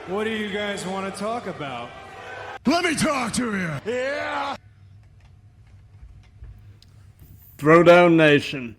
What do you guys want to talk about? Let me talk to you. Yeah! Throwdown Nation,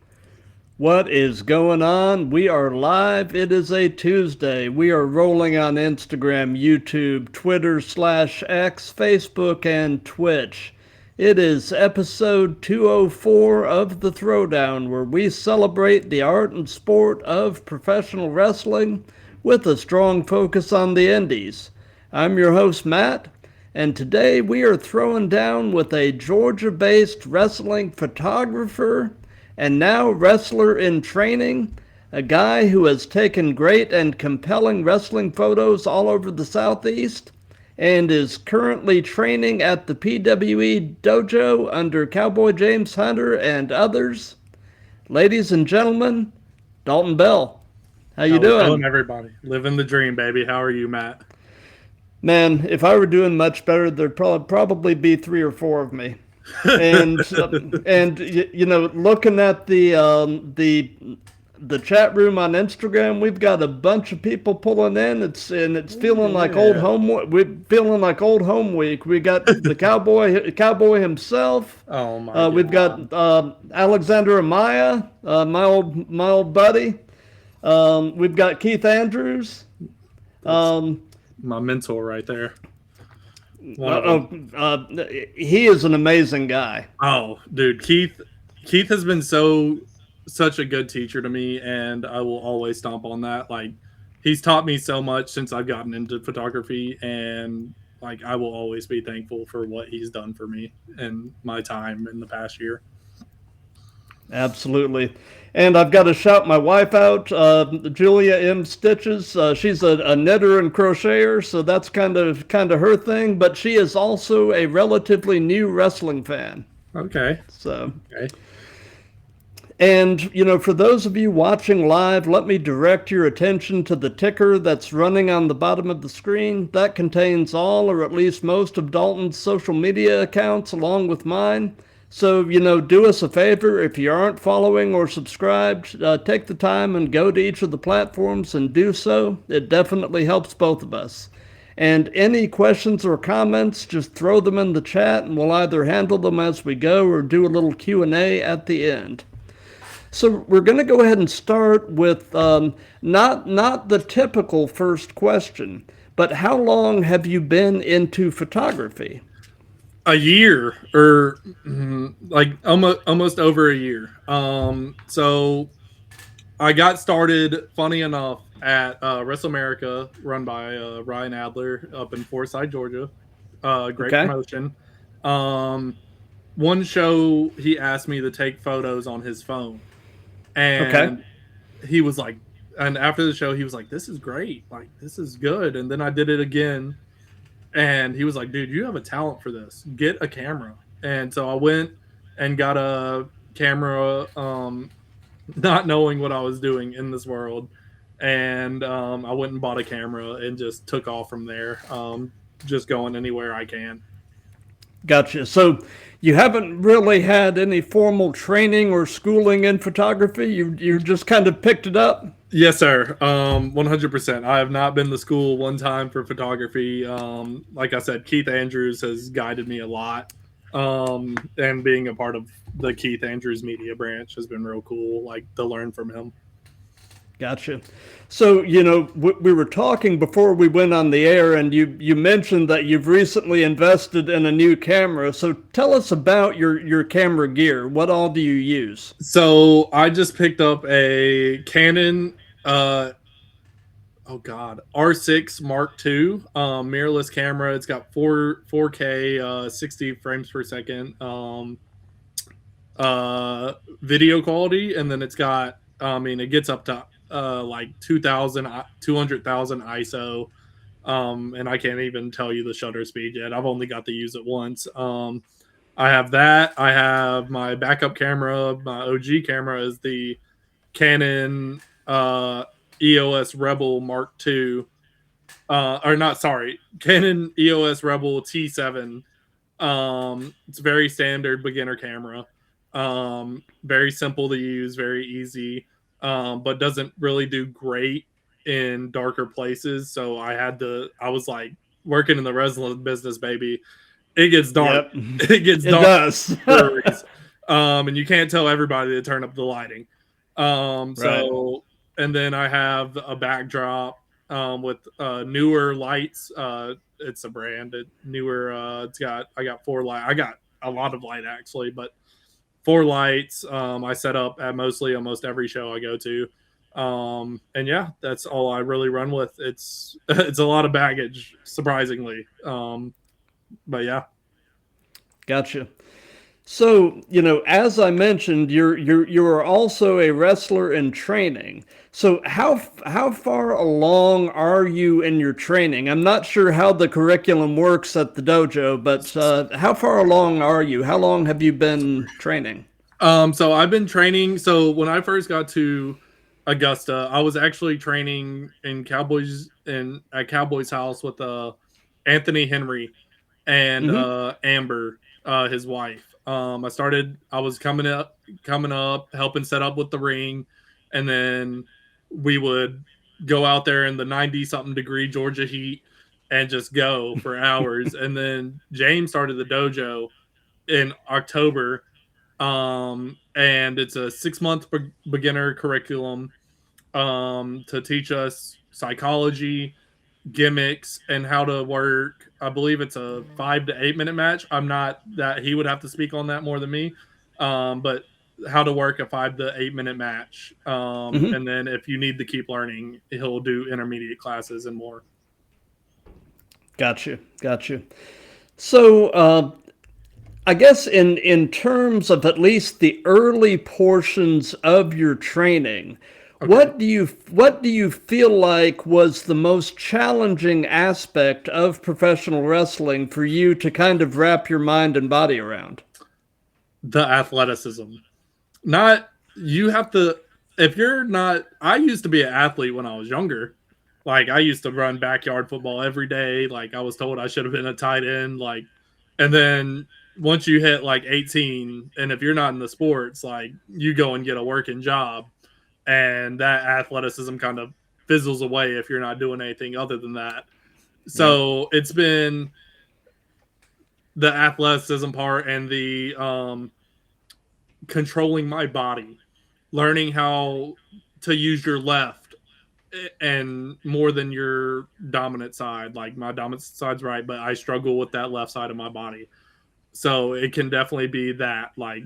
what is going on? We are live. It is a Tuesday. We are rolling on Instagram, YouTube, Twitter /X, Facebook, and Twitch. It is episode 204 of the Throwdown, where we celebrate the art and sport of professional wrestling with a strong focus on the indies. I'm your host, Matt, and today we are throwing down with a Georgia-based wrestling photographer and now wrestler in training, a guy who has taken great and compelling wrestling photos all over the Southeast and is currently training at the PWE Dojo under Cowboy James Hunter and others. Ladies and gentlemen, Dalton Bell. How you doing? Everybody, living the dream, baby. How are you, Matt? Man, if I were doing much better, there'd probably be 3 or 4 of me. And you know, looking at the chat room on Instagram, we've got a bunch of people pulling in. It's feeling like old home. We're feeling like old home week. We got the cowboy himself. Oh my! We've got Alexander Amaya, my old buddy. We've got Keith Andrews. My mentor right there. He is an amazing guy. Oh, dude, Keith has been such a good teacher to me, and I will always stomp on that. Like, he's taught me so much since I've gotten into photography, and like I will always be thankful for what he's done for me and my time in the past year. Absolutely. And I've got to shout my wife out, Julia M. Stitches. She's a knitter and crocheter, so that's kind of her thing. But she is also a relatively new wrestling fan. Okay. So. Okay. And, you know, for those of you watching live, let me direct your attention to the ticker that's running on the bottom of the screen. That contains all, or at least most, of Dalton's social media accounts, along with mine. So, you know, do us a favor. If you aren't following or subscribed, take the time and go to each of the platforms and do so. It definitely helps both of us. And any questions or comments, just throw them in the chat, and we'll either handle them as we go or do a little Q&A at the end. So we're going to go ahead and start with not the typical first question, but how long have you been into photography? A year, or like almost over a year. So I got started, funny enough, at Wrestle America, run by Ryan Adler up in Forsyth, Georgia. Great promotion. One show he asked me to take photos on his phone, and he was like, and after the show he was like, "This is great, like this is good." And then I did it again. And he was like, "Dude, you have a talent for this. Get a camera." And so I went and got a camera, not knowing what I was doing in this world. And I went and bought a camera and just took off from there, just going anywhere I can. Gotcha. So you haven't really had any formal training or schooling in photography? You just kind of picked it up? Yes, sir. 100%. I have not been to school one time for photography. Like I said, Keith Andrews has guided me a lot. And being a part of the Keith Andrews media branch has been real cool, like to learn from him. Gotcha. So, you know, we were talking before we went on the air, and you mentioned that you've recently invested in a new camera. So tell us about your camera gear. What all do you use? So I just picked up a Canon R6 Mark II mirrorless camera. It's got 4K 60 frames per second video quality, and then it's got it gets up to like 200,000 ISO, and I can't even tell you the shutter speed yet. I've only got to use it once. I have that. I have my backup camera. My OG camera is the Canon EOS Rebel Mark II, Canon EOS Rebel T7. It's a very standard beginner camera. Very simple to use, very easy, but doesn't really do great in darker places. So I was like working in the wrestling business, baby. It gets dark. Yep. It gets It dark does. for a reason. And you can't tell everybody to turn up the lighting. Right. So, and then I have a backdrop with newer lights. It's a brand. Newer. I got 4 light. I got a lot of light actually, but 4 lights. I set up at almost every show I go to. And yeah, that's all I really run with. It's it's a lot of baggage, surprisingly. But yeah. Gotcha. So, as I mentioned, you're also a wrestler in training. So how far along are you in your training? I'm not sure how the curriculum works at the dojo, but how far along are you? How long have you been training? So I've been training. So when I first got to Augusta, I was actually training at Cowboys House with Anthony Henry and Amber, his wife. I was coming up, helping set up with the ring, and then we would go out there in the 90-something degree Georgia heat and just go for hours. And then James started the dojo in October, and it's a 6-month beginner curriculum to teach us psychology, gimmicks, and how to work. I believe it's a 5 to 8 minute match. I'm not that he would have to speak on that more than me, but how to work a 5 to 8 minute match. And then if you need to keep learning, he'll do intermediate classes and more. Gotcha. So, I guess in terms of at least the early portions of your training, Okay. what do you feel like was the most challenging aspect of professional wrestling for you to kind of wrap your mind and body around? The athleticism. Not you have to if you're not I used to be an athlete when I was younger. Like I used to run backyard football every day. Like I was told I should have been a tight end. And then once you hit like 18, and if you're not in the sports, like you go and get a working job, and that athleticism kind of fizzles away if you're not doing anything other than that. So It's been the athleticism part and the controlling my body, learning how to use your left and more than your dominant side. Like my dominant side's right, but I struggle with that left side of my body. So it can definitely be that, like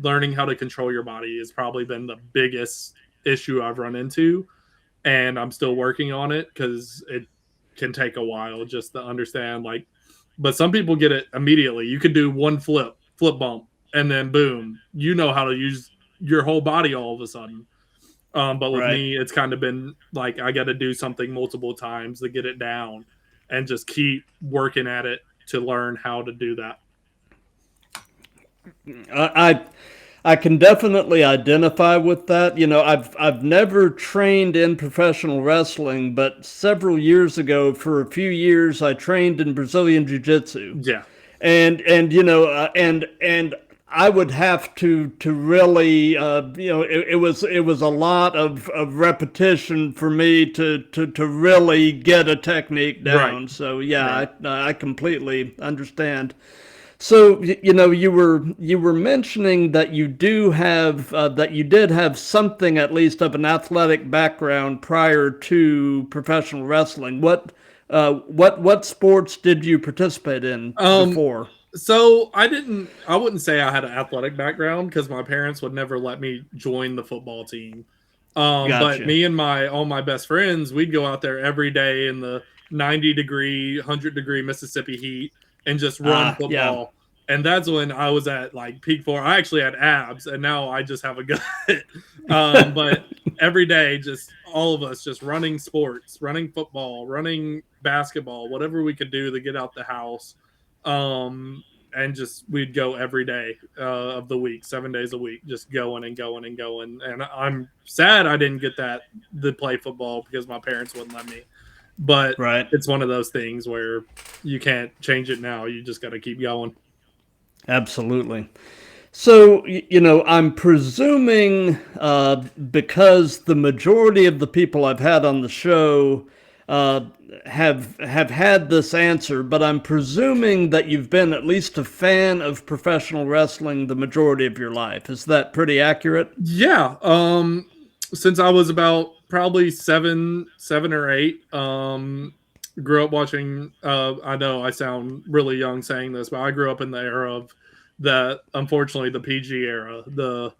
learning how to control your body has probably been the biggest issue I've run into. And I'm still working on it because it can take a while just to understand. But some people get it immediately. You could do one flip bump, and then boom, you know how to use your whole body all of a sudden. But with me, it's kind of been like I got to do something multiple times to get it down and just keep working at it to learn how to do that. I can definitely identify with that. I've never trained in professional wrestling, but several years ago, for a few years, I trained in Brazilian Jiu-Jitsu. Yeah. And I would have to really, it was a lot of repetition for me to really get a technique down. Right. So yeah, I completely understand. So you were mentioning that you did have something at least of an athletic background prior to professional wrestling. What sports did you participate in before? So I wouldn't say I had an athletic background because my parents would never let me join the football team. Gotcha. But me and all my best friends, we'd go out there every day in the 90-degree, 100-degree Mississippi heat and just run football. Yeah. And that's when I was at like peak form. I actually had abs, and now I just have a gut. But every day, just all of us just running sports, running football, running basketball, whatever we could do to get out the house. And just we'd go every day of the week, 7 days a week, just going and going and going. And I'm sad I didn't get to play football because my parents wouldn't let me. But It's one of those things where you can't change it now. You just got to keep going. Absolutely. So, I'm presuming because the majority of the people I've had on the show have had this answer, but I'm presuming that you've been at least a fan of professional wrestling the majority of your life. Is that pretty accurate? Yeah. Since I was about probably seven or eight, grew up watching. I know I sound really young saying this, but I grew up in the era of unfortunately, the PG era, the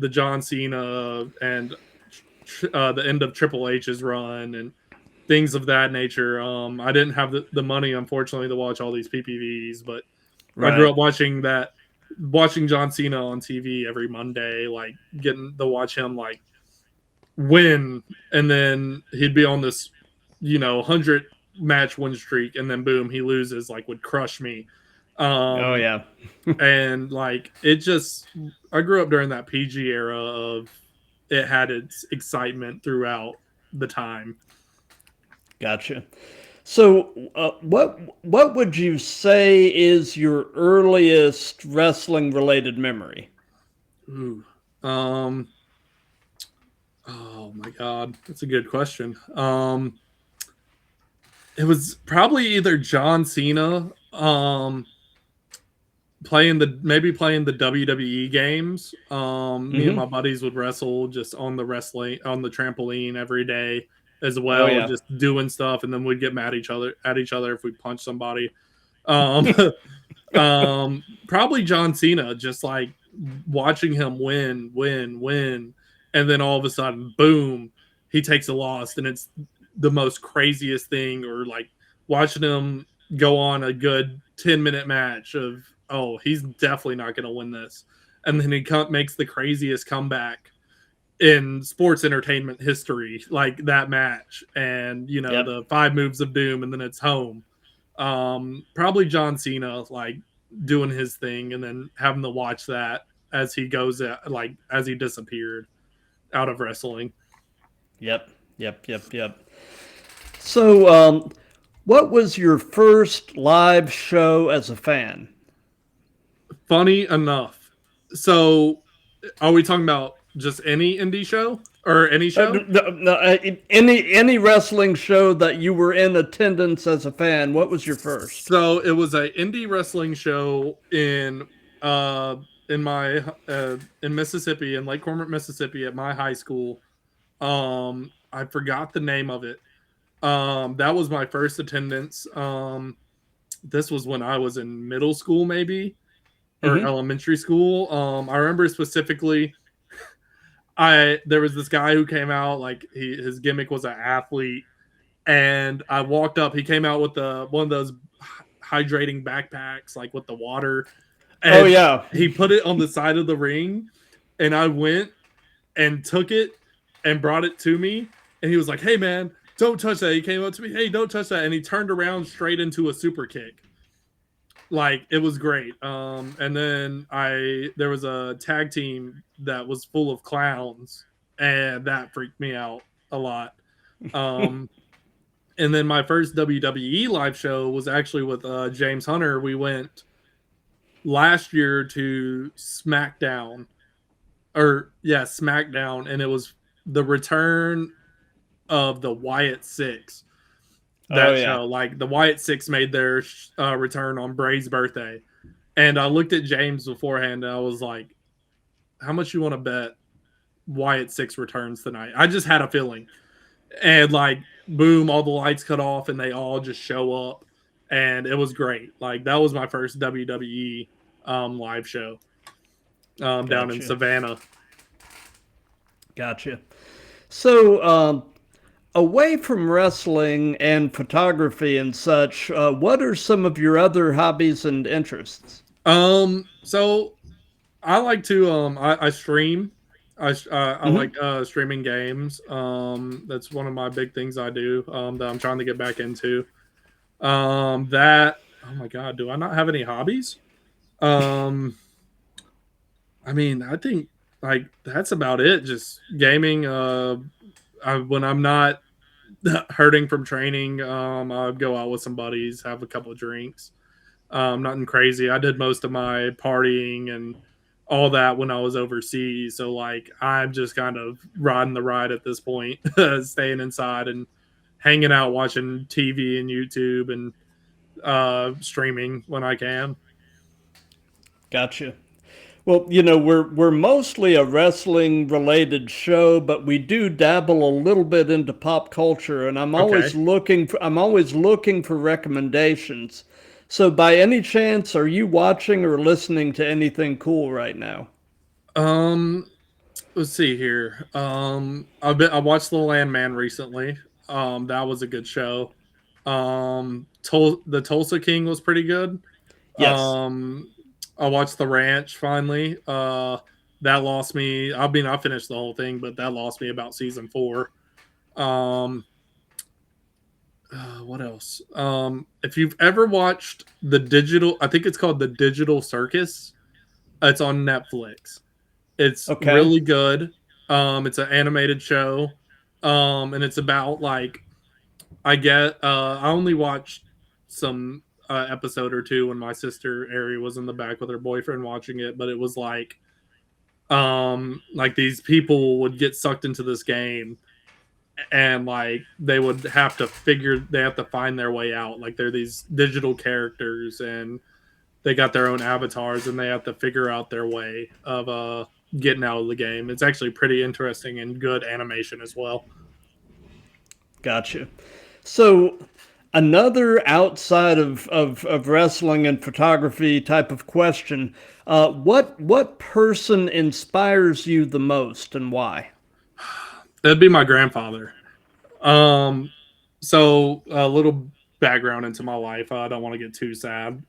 John Cena and the end of Triple H's run and things of that nature. I didn't have the money, unfortunately, to watch all these PPVs, but I grew Right. up watching John Cena on TV every Monday, like getting to watch him like win, and then he'd be on this, 100 match win streak, and then boom, he loses, like would crush me. Oh, yeah. And like I grew up during that PG era of it had its excitement throughout the time. Gotcha. So, what would you say is your earliest wrestling related memory? Ooh. Oh my God, that's a good question. It was probably either John Cena, playing the WWE games. Me and my buddies would wrestle just on the trampoline every day as Oh, well, yeah. just doing stuff, and then we'd get mad at each other if we punched somebody. Um, Probably John Cena, just like watching him win, and then all of a sudden, boom, he takes a loss, and it's the most craziest thing. Or like watching him go on a good 10-minute match of, oh, he's definitely not going to win this, and then he makes the craziest comeback in sports entertainment history, like that match, and Yep. the 5 moves of doom, and then it's home. Probably John Cena, like doing his thing, and then having to watch that as he goes as he disappeared out of wrestling. Yep. So, what was your first live show as a fan? Funny enough, so are we talking about just any indie show or any show? Any wrestling show that you were in attendance as a fan. What was your first? So it was an indie wrestling show in Mississippi, in Lake Cormorant, Mississippi, at my high school. I forgot the name of it. That was my first attendance. This was when I was in middle school, maybe, or elementary school. I remember specifically, there was this guy who came out, like his gimmick was an athlete, and I walked up. He came out with one of those hydrating backpacks, like with the water. And Oh, yeah. he put it on the side of the ring, and I went and took it and brought it to me. And he was like, "Hey, man, don't touch that." He came up to me, "Hey, don't touch that." And he turned around straight into a super kick. Like, it was great. And then there was a tag team that was full of clowns, and that freaked me out a lot. And then my first WWE live show was actually with James Hunter. We went last year to SmackDown, and it was the return of the Wyatt Six. That show, like the Wyatt Six made their return on Bray's birthday, and I looked at James beforehand, and I was like, "How much you want to bet Wyatt Six returns tonight?" I just had a feeling, and like, boom, all the lights cut off, and they all just show up, and it was great. Like, that was my first WWE live show down in Savannah. Gotcha. So, away from wrestling and photography and such, what are some of your other hobbies and interests? So I like to I stream. I like streaming games. That's one of my big things I do. That I'm trying to get back into. That, oh my God, do I not have any hobbies? I mean, I think like that's about it. Just gaming. When I'm not hurting from training, I'll go out with some buddies, have a couple of drinks. Nothing crazy. I did most of my partying and all that when I was overseas. So like I'm just kind of riding the ride at this point, staying inside and hanging out, watching TV and YouTube and streaming when I can. Gotcha. Well, we're mostly a wrestling related show, but we do dabble a little bit into pop culture, and Okay. I'm always looking for recommendations. So by any chance, are you watching or listening to anything cool right now? Um, let's see here. I watched The Landman recently. That was a good show. The Tulsa King was pretty good. Yes. Um, I watched The Ranch finally. That lost me. I mean, I finished the whole thing, but that lost me about season 4. Um, what else? If you've ever watched I think it's called the Digital Circus. It's on Netflix. It's Okay. really good. It's an animated show, and it's about like I only watched some episode or two when my sister Ari was in the back with her boyfriend watching it, but it was like these people would get sucked into this game and like they have to find their way out. Like they're these digital characters and they got their own avatars and they have to figure out their way of getting out of the game. It's actually pretty interesting and good animation as well. Gotcha. So another outside of wrestling and photography type of question, what person inspires you the most and why? That'd be my grandfather. Um, so a little background into my life. I don't want to get too sad.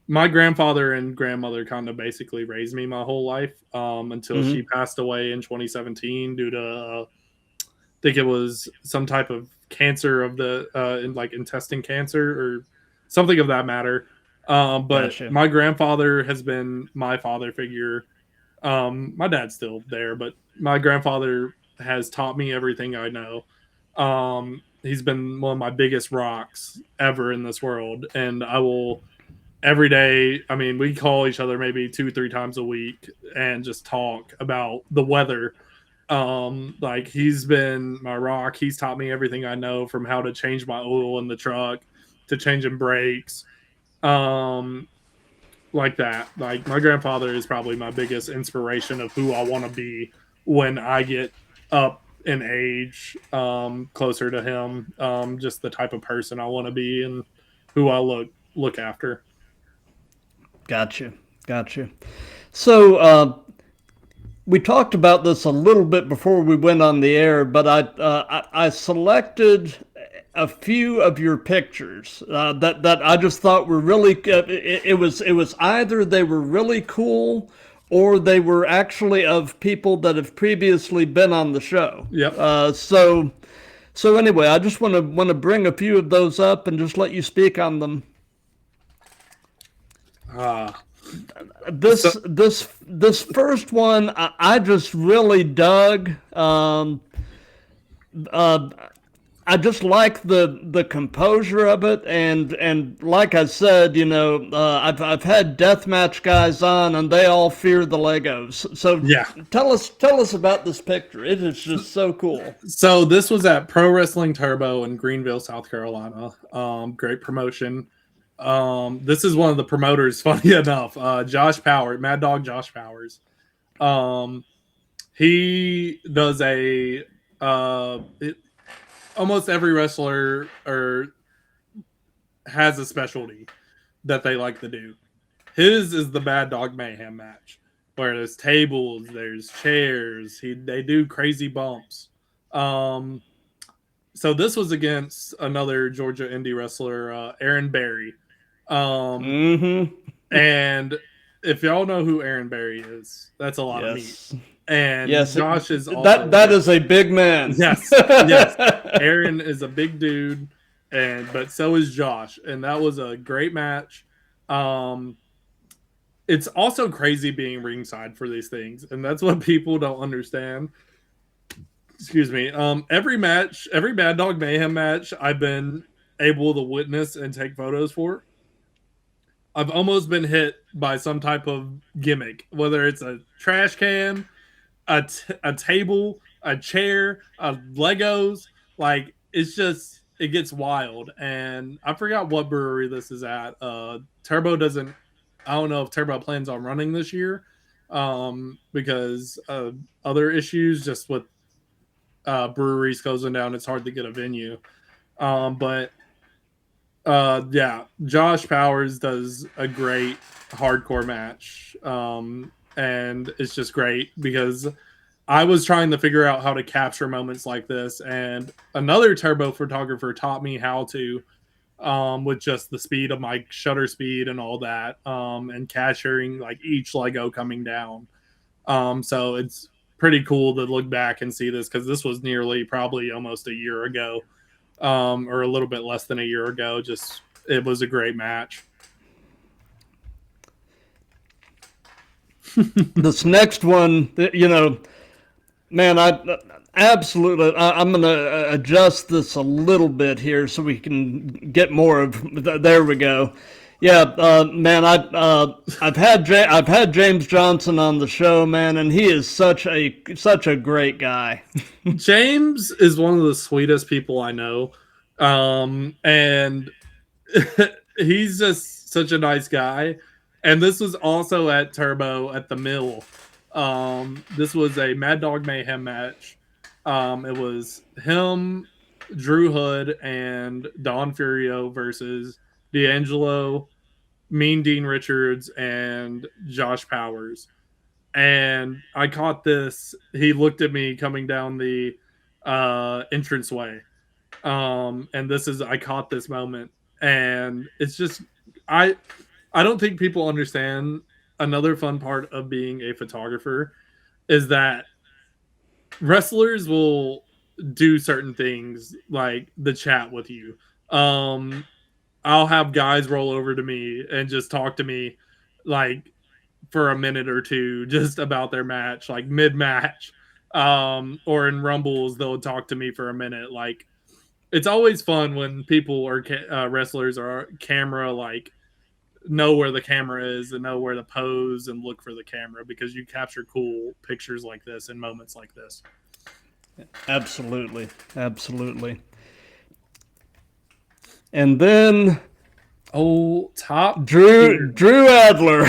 My grandfather and grandmother kind of basically raised me my whole life until she Hmm. passed away in 2017 due to I think it was some type of cancer of the in like intestine cancer or something of that matter. But Gotcha. my grandfather has been my father figure. My dad's still there, but my grandfather has taught me everything I know. He's been one of my biggest rocks ever in this world, and I will every day. I mean, we call each other maybe 2, 3 times a week and just talk about the weather. Like he's been my rock. He's taught me everything I know from how to change my oil in the truck to changing brakes. Um, like that. Like my grandfather is probably my biggest inspiration of who I want to be when I get up in age, closer to him. Just the type of person I want to be and who I look after. Gotcha. Gotcha. So we talked about this a little bit before we went on the air, but I selected a few of your pictures that I just thought were really. It was either they were really cool or they were actually of people that have previously been on the show. Yep. So anyway, I just want to bring a few of those up and just let you speak on them. Uh, so This first one I just really dug. Uh, I just like the composure of it, and like I said, I've had deathmatch guys on, and they all fear the Legos. So yeah. tell us about this picture. It is just so cool. So this was at Pro Wrestling Turbo in Greenville, South Carolina. Great promotion. This is one of the promoters. Funny enough, Josh Powers, Mad Dog Josh Powers. He does almost every wrestler or has a specialty that they like to do. His is the Bad Dog Mayhem match, where there's tables, there's chairs. They do crazy bumps. Um, so this was against another Georgia indie wrestler, Aaron Berry. Um, Mm-hmm. and if y'all know who Aaron Berry is, that's a lot of meat. Yes. And Yes. Josh is also That is a big man. yes, yes. Aaron is a big dude, but so is Josh, and that was a great match. Um, it's also crazy being ringside for these things, and that's what people don't understand. Excuse me. Every match, every Bad Dog Mayhem match, I've been able to witness and take photos for. I've almost been hit by some type of gimmick, whether it's a trash can, a table, a chair, Legos. Like it's just it gets wild. And I forgot what brewery this is at. Turbo doesn't. I don't know if Turbo plans on running this year, because other issues just with breweries closing down. It's hard to get a venue. But yeah, Josh Powers does a great hardcore match. And it's just great because I was trying to figure out how to capture moments like this, and another turbo photographer taught me how to, with just the speed of my shutter speed and all that, and capturing like each Lego coming down. So it's pretty cool to look back and see this, because this was nearly probably almost a year ago, or a little bit less than a year ago. Just it was a great match. This next one, you know, man, I'm going to adjust this a little bit here so we can get more of. There we go. Yeah, man, I've had James Johnson on the show, man, and he is such a great guy. James is one of the sweetest people I know, and he's just such a nice guy. And this was also at Turbo at the Mill. This was a Mad Dog Mayhem match. It was him, Drew Hood, and Don Furio versus D'Angelo, Mean Dean Richards, and Josh Powers. And I caught this. He looked at me coming down the entranceway. And I caught this moment. And it's just, I don't think people understand another fun part of being a photographer is that wrestlers will do certain things like the chat with you. I'll have guys roll over to me and just talk to me like for a minute or two just about their match, like mid-match. Or in Rumbles, they'll talk to me for a minute. Like, it's always fun when people or wrestlers are camera, like, know where the camera is and know where to pose and look for the camera, because you capture cool pictures like this and moments like this. Absolutely. Absolutely. And then top Drew Adler.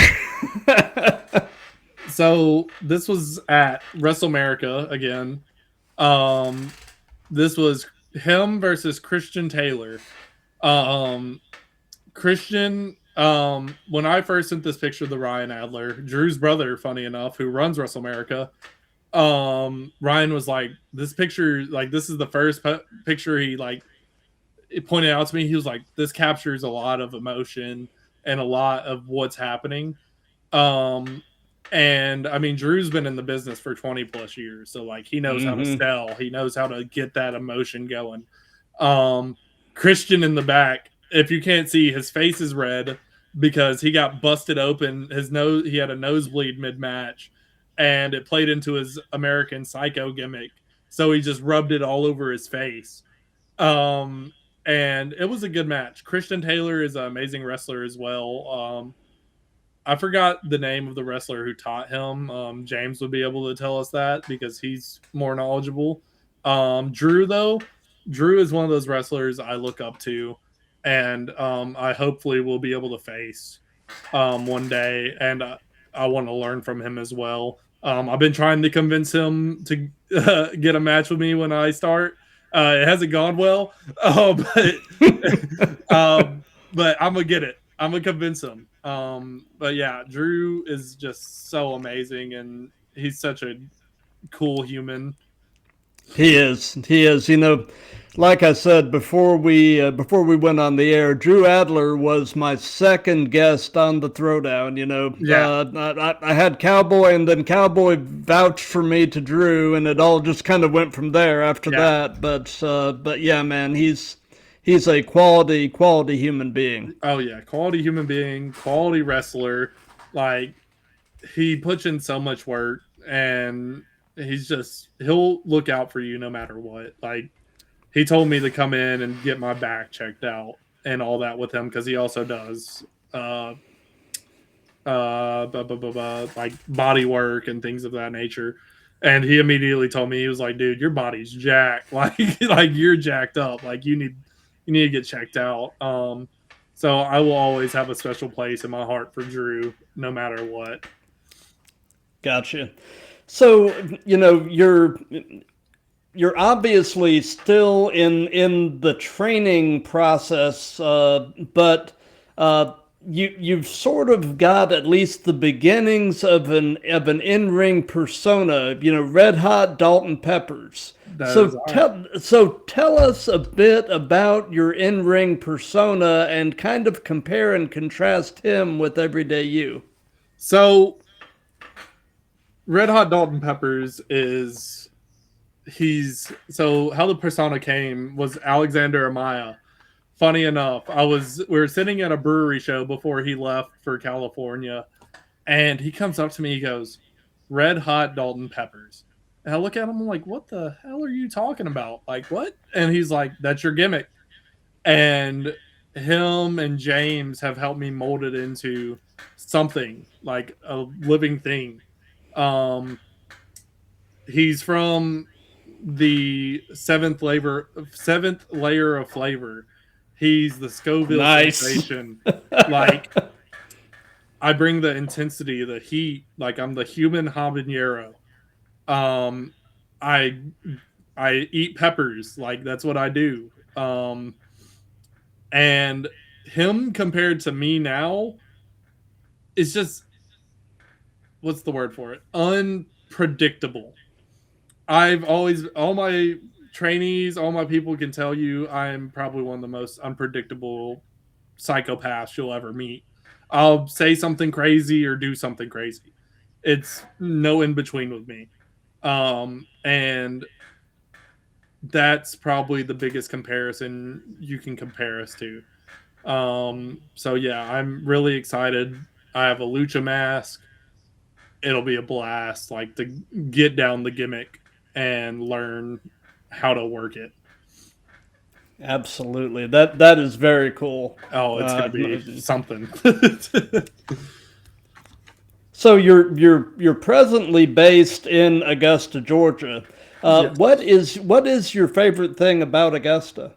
So this was at WrestleMerica again. This was him versus Christian Taylor. Christian, when I first sent this picture to Ryan Adler, Drew's brother, funny enough, who runs WrestleMerica, Ryan was like, this picture, like, this is the first picture he, like, it pointed out to me. He was like, this captures a lot of emotion and a lot of what's happening. And I mean, Drew's been in the business for 20 plus years. So like, he knows how to sell. He knows how to get that emotion going. Christian in the back, if you can't see, his face is red because he got busted open. His nose, he had a nosebleed mid match, and it played into his American Psycho gimmick. So he just rubbed it all over his face. And it was a good match. Christian Taylor is an amazing wrestler as well. I forgot the name of the wrestler who taught him. James would be able to tell us that because he's more knowledgeable. Drew is one of those wrestlers I look up to, and I hopefully will be able to face one day, and I want to learn from him as well. I've been trying to convince him to get a match with me when I start. It hasn't gone well, but I'm gonna get it. I'm gonna convince him. But yeah, Drew is just so amazing, and he's such a cool human. He is. You know, like I said before we went on the air, Drew Adler was my second guest on the Throwdown. You know, I had Cowboy, and then Cowboy vouched for me to Drew, and it all just kind of went from there after that. But yeah, man, he's a quality human being. Oh yeah, quality human being, quality wrestler. Like, he puts in so much work, and he'll look out for you no matter what. Like, he told me to come in and get my back checked out and all that with him, because he also does like body work and things of that nature. And he immediately told me, he was like, dude, your body's jacked. Like you're jacked up. Like you need to get checked out. So I will always have a special place in my heart for Drew, no matter what. Gotcha. So, you're obviously still in the training process, but you've sort of got at least the beginnings of an in-ring persona. Red Hot Dalton Peppers. So tell us a bit about your in-ring persona and kind of compare and contrast him with everyday you. So Red Hot Dalton Peppers so how the persona came was Alexander Amaya. Funny enough, we were sitting at a brewery show before he left for California, and he comes up to me, he goes, Red Hot Dalton Peppers. And I look at him, I'm like, what the hell are you talking about? Like, what? And he's like, that's your gimmick. And him and James have helped me mold it into something, like a living thing. He's from the seventh layer of flavor. He's the Scoville sensation. Like, I bring the intensity, the heat. Like, I'm the human habanero. I eat peppers. Like, that's what I do. And him compared to me now is just, what's the word for it? Unpredictable. All my trainees, all my people can tell you I'm probably one of the most unpredictable psychopaths you'll ever meet. I'll say something crazy or do something crazy. It's no in between with me. And that's probably the biggest comparison you can compare us to. So yeah, I'm really excited. I have a lucha mask. It'll be a blast, like, to get down the gimmick and learn how to work it. Absolutely. That is very cool. Oh, it's gonna be something. So you're presently based in Augusta, Georgia. Yes. What is your favorite thing about Augusta?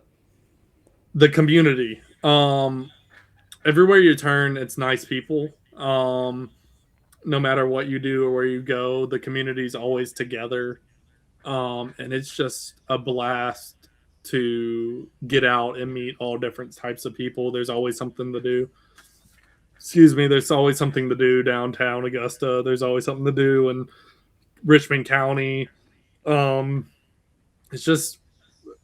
The community. Everywhere you turn, it's nice people. No matter what you do or where you go, the community's always together. And it's just a blast to get out and meet all different types of people. There's always something to do. There's always something to do downtown Augusta. There's always something to do in Richmond County. It's just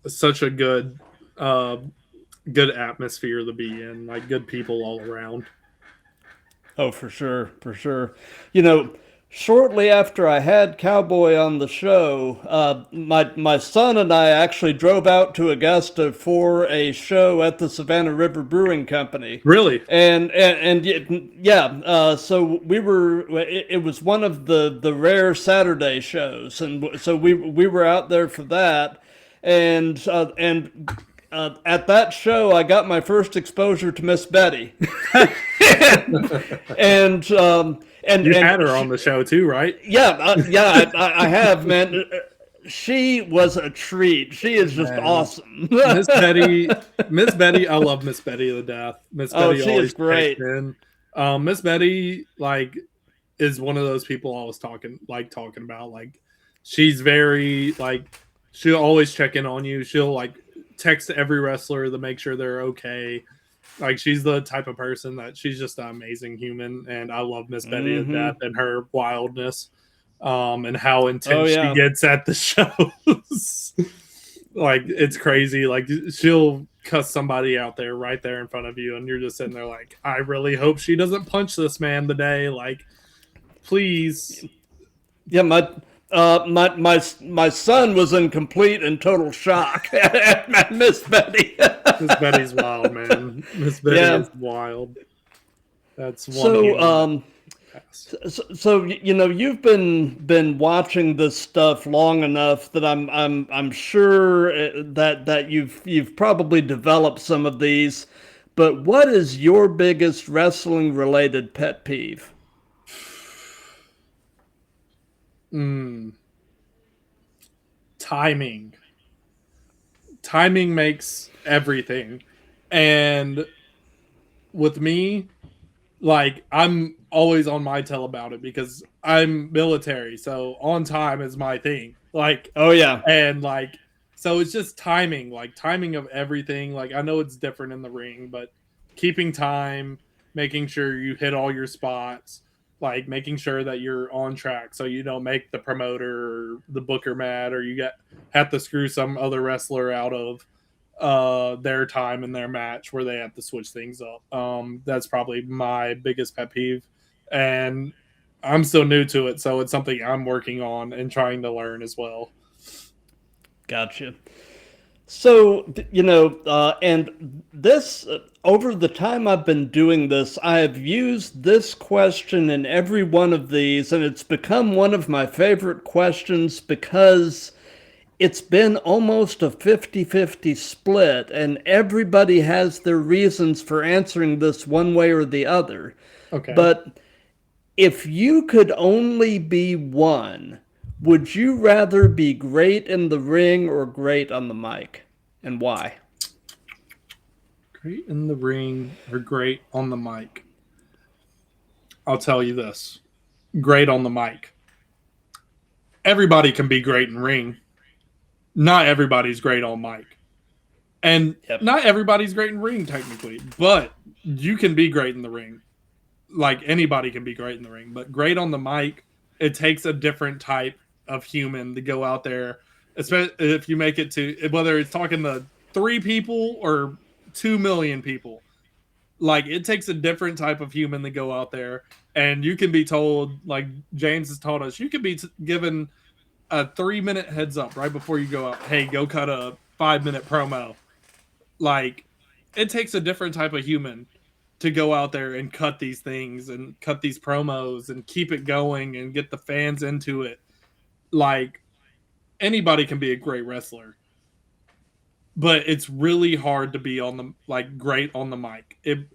such a good atmosphere to be in, like good people all around. Oh, for sure. Shortly after I had Cowboy on the show, my son and I actually drove out to Augusta for a show at the Savannah River Brewing Company. Really? And yeah. So we were. It was one of the rare Saturday shows, and so we were out there for that, and at that show, I got my first exposure to Miss Betty. and you had her on the show too, right? Yeah, I have, man. She was a treat. She is just awesome. Miss Betty, I love Miss Betty to death. Miss Betty she is great. Miss Betty, like, is one of those people I was talking about. Like, she's very, like, she'll always check in on you. She'll, like, text every wrestler to make sure they're okay. Like, she's the type of person that she's just an amazing human, and I love Miss Betty to death and her wildness, and how intense she gets at the shows. Like, it's crazy. Like, she'll cuss somebody out there right there in front of you, and you're just sitting there like, I really hope she doesn't punch this man today. Like, please. Yeah, my son was in complete and total shock at Miss Betty. Miss Betty's wild, man. Miss Betty is wild. That's one. So you've been watching this stuff long enough that I'm sure that you've probably developed some of these. But what is your biggest wrestling related pet peeve? Timing. Timing makes everything. And with me, like, I'm always on my tail about it because I'm military, so on time is my thing. Like, oh yeah, and like, so it's just timing, like timing of everything. Like, I know it's different in the ring, but keeping time, making sure you hit all your spots, like making sure that you're on track so you don't make the promoter or the booker mad, or you have to screw some other wrestler out of their time in their match where they have to switch things up. That's probably my biggest pet peeve, and I'm still new to it, so it's something I'm working on and trying to learn as well. Gotcha. So, and this, over the time I've been doing this, I have used this question in every one of these, and it's become one of my favorite questions because it's been almost a 50-50 split, and everybody has their reasons for answering this one way or the other. Okay. But if you could only be one, would you rather be great in the ring or great on the mic? And why? Great in the ring or great on the mic? I'll tell you this. Great on the mic. Everybody can be great in ring. Not everybody's great on mic. And not everybody's great in ring, technically. But you can be great in the ring. Like, anybody can be great in the ring. But great on the mic, it takes a different type of human to go out there, especially if you make it to, whether it's talking to 3 people or 2 million people. Like, it takes a different type of human to go out there, and you can be told, like James has taught us, you can be given a 3-minute heads up right before you go out. Hey, go cut a 5-minute promo. Like, it takes a different type of human to go out there and cut these things and cut these promos and keep it going and get the fans into it. Like, anybody can be a great wrestler, but it's really hard to be on the, like, great on the mic. It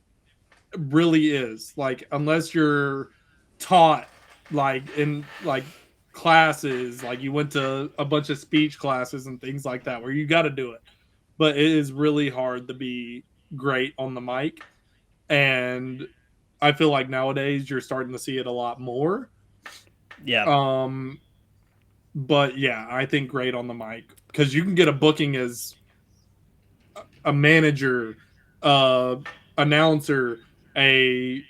really is. Like, unless you're taught, like, in, like, classes, like you went to a bunch of speech classes and things like that where you got to do it. But it is really hard to be great on the mic. And I feel like nowadays you're starting to see it a lot more. Yeah. But yeah, I think great on the mic, because you can get a booking as a manager, announcer, a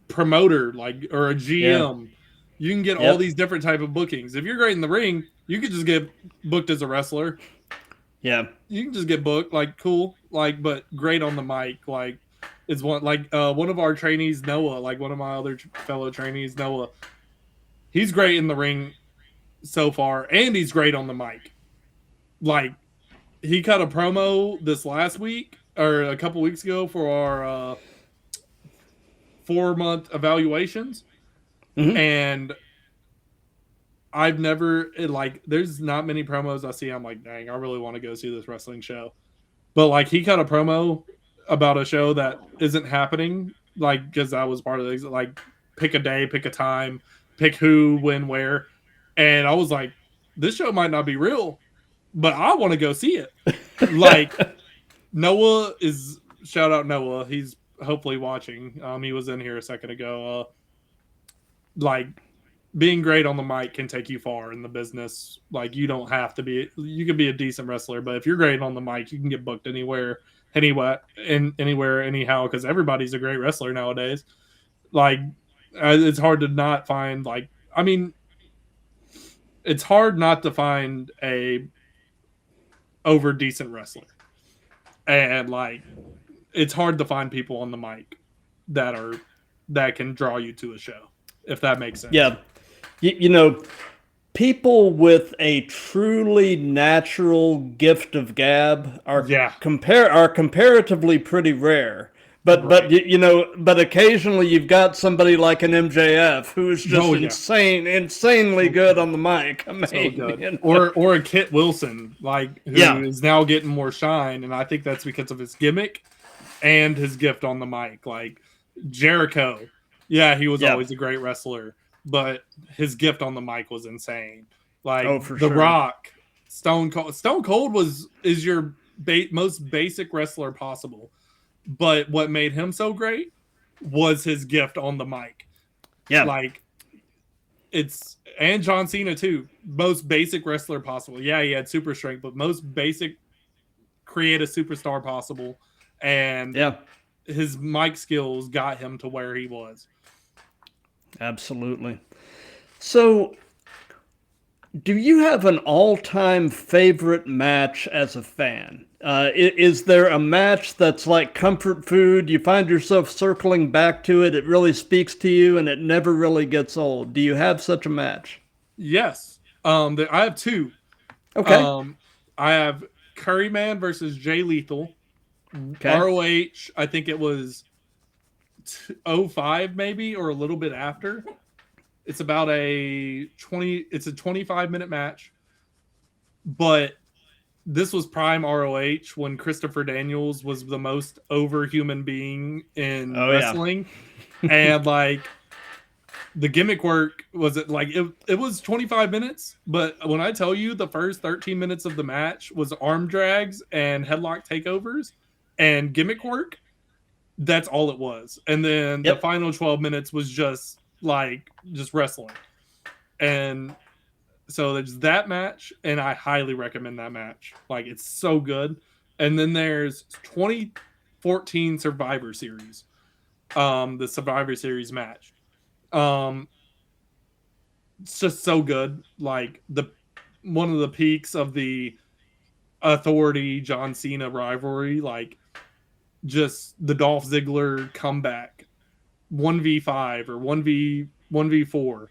promoter, like, or a GM. Yeah. You can get all these different type of bookings. If you're great in the ring, you could just get booked as a wrestler. Yeah, you can just get booked, like, cool, like, but great on the mic, like, is one, like, one of our trainees, Noah, like one of my other fellow trainees, Noah. He's great in the ring so far, and he's great on the mic. Like, he cut a promo this last week or a couple weeks ago for our 4-month evaluations, and I've never, like, there's not many promos I see I'm like, dang, I really want to go see this wrestling show. But, like, he cut a promo about a show that isn't happening, like, because I was part of it, like, pick a day, pick a time, pick who, when, where. And I was like, this show might not be real, but I want to go see it. Like, Noah is, shout out Noah, he's hopefully watching. He was in here a second ago. Like, being great on the mic can take you far in the business. Like, you don't have to be, you can be a decent wrestler, but if you're great on the mic, you can get booked anywhere, anyhow, because everybody's a great wrestler nowadays. Like, it's hard to not find, like, I mean, it's hard not to find a over decent wrestler. And, like, it's hard to find people on the mic that can draw you to a show, if that makes sense. Yeah. You know, people with a truly natural gift of gab are comparatively pretty rare. But occasionally you've got somebody like an MJF who's just insanely good on the mic. I mean, so good. You know? Or a Kit Wilson, like, who is now getting more shine, and I think that's because of his gimmick and his gift on the mic. Like Jericho, he was always a great wrestler. but his gift on the mic was insane. Like Oh, for The sure. Rock, Stone Cold. Stone Cold is your most basic wrestler possible, but what made him so great was his gift on the mic. Yeah. Like and John Cena too. Most basic wrestler possible. Yeah, he had super strength, but most basic create a superstar possible. And his mic skills got him to where he was. Absolutely. So, do you have an all-time favorite match as a fan? Is there a match that's like comfort food? You find yourself circling back to it. It really speaks to you, and it never really gets old. Do you have such a match? Yes. I have two. Okay. I have Curryman versus Jay Lethal. Okay. ROH, I think it was 05 maybe, or a little bit after. It's about it's a 25-minute match. But this was prime ROH when Christopher Daniels was the most over human being in wrestling. And like the gimmick work was it was 25 minutes, but when I tell you the first 13 minutes of the match was arm drags and headlock takeovers and gimmick work, that's all it was. And then the final 12 minutes was just wrestling. And so there's that match, and I highly recommend that match. Like, it's so good. And then there's 2014 Survivor Series, the Survivor Series match. It's just so good. Like, one of the peaks of the Authority John Cena rivalry, like just the Dolph Ziggler comeback, 1v5 or 1v4.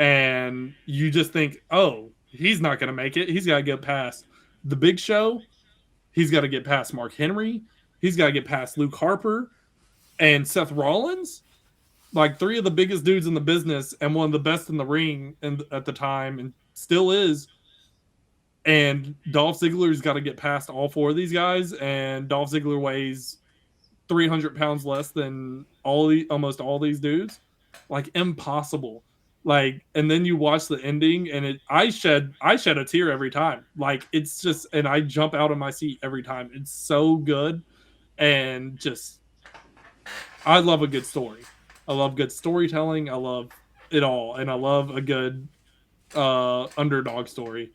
And you just think, oh, he's not going to make it. He's got to get past the Big Show. He's got to get past Mark Henry. He's got to get past Luke Harper and Seth Rollins. Like, three of the biggest dudes in the business and one of the best in the ring at the time, and still is. And Dolph Ziggler's got to get past all four of these guys. And Dolph Ziggler weighs 300 pounds less than almost all these dudes. Like, impossible. Like, and then you watch the ending, and I shed a tear every time. Like, it's just, and I jump out of my seat every time. It's so good, and just, I love a good story. I love good storytelling. I love it all, and I love a good underdog story.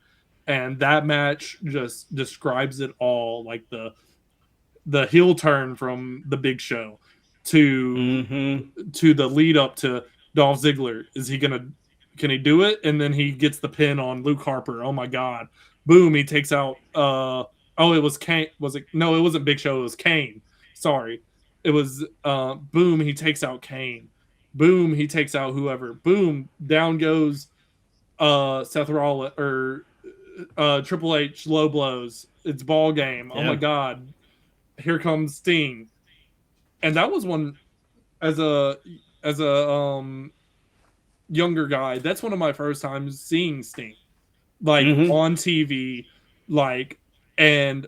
And that match just describes it all. Like the heel turn from the Big Show to the lead up to Dolph Ziggler. Can he do it? And then he gets the pin on Luke Harper. Oh my God. Boom. He takes out, it was Kane. Was it? No, it wasn't Big Show. It was Kane. Sorry. It was, boom. He takes out Kane. Boom. He takes out whoever. Boom. Down goes, Seth Rollins or, Triple H, low blows. It's ball game. Oh my God. Here comes Sting. And that was one as a younger guy, that's one of my first times seeing Sting, like on TV, like, and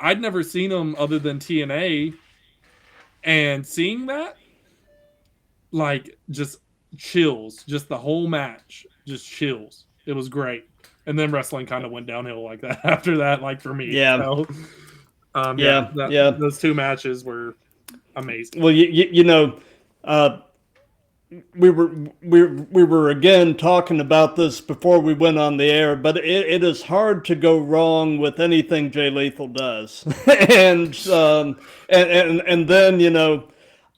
I'd never seen him other than TNA, and seeing that, like, just chills, just the whole match, just chills. It was great. And then wrestling kind of went downhill like that after that, like, for me. Yeah. So, those two matches were amazing. Well, you know, we were again talking about this before we went on the air, but it is hard to go wrong with anything Jay Lethal does, and then, you know,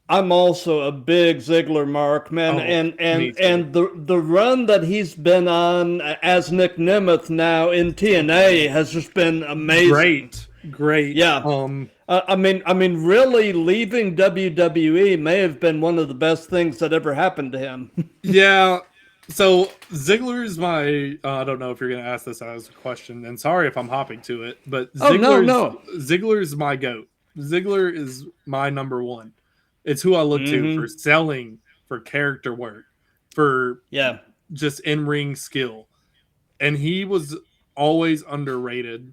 I'm also a big Ziggler mark, man, and the run that he's been on as Nick Nemeth now in TNA has just been amazing. Great. Yeah. I mean, really, leaving WWE may have been one of the best things that ever happened to him. Yeah. So Ziggler is my. I don't know if you're going to ask this as a question, and sorry if I'm hopping to it, but Ziggler is my goat. Ziggler is my number one. It's who I look to for selling, for character work, for just in-ring skill, and he was always underrated.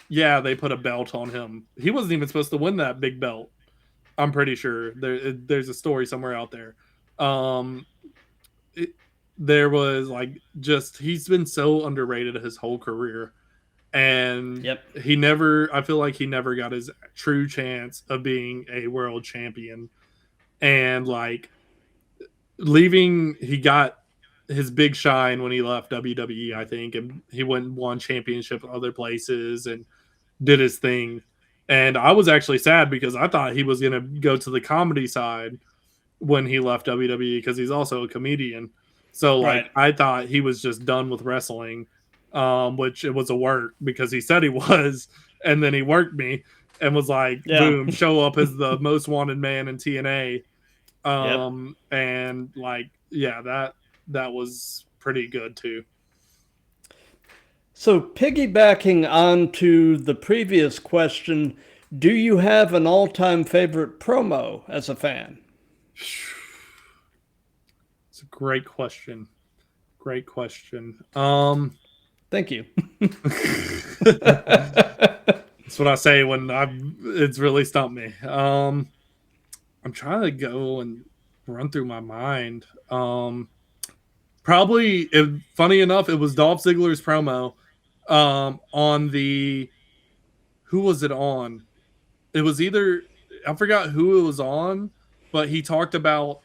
Yeah, they put a belt on him. He wasn't even supposed to win that big belt. I'm pretty sure there's a story somewhere out there. there was like just he's been so underrated his whole career, and I feel like he never got his true chance of being a world champion, and like leaving, he got his big shine when he left WWE, I think, and he went and won championship other places and did his thing. And I was actually sad because I thought he was going to go to the comedy side when he left WWE because he's also a comedian. So like I thought he was just done with wrestling, which it was a work because he said he was, and then he worked me and was like, boom, show up as the most wanted man in TNA. And like, yeah, that was pretty good too. So piggybacking on to the previous question, do you have an all-time favorite promo as a fan? It's a great question. Great question. Thank you. That's what I say when it's really stumped me. I'm trying to go and run through my mind. Probably, funny enough, it was Dolph Ziggler's promo on the, who was it on? It was either, I forgot who it was on, but he talked about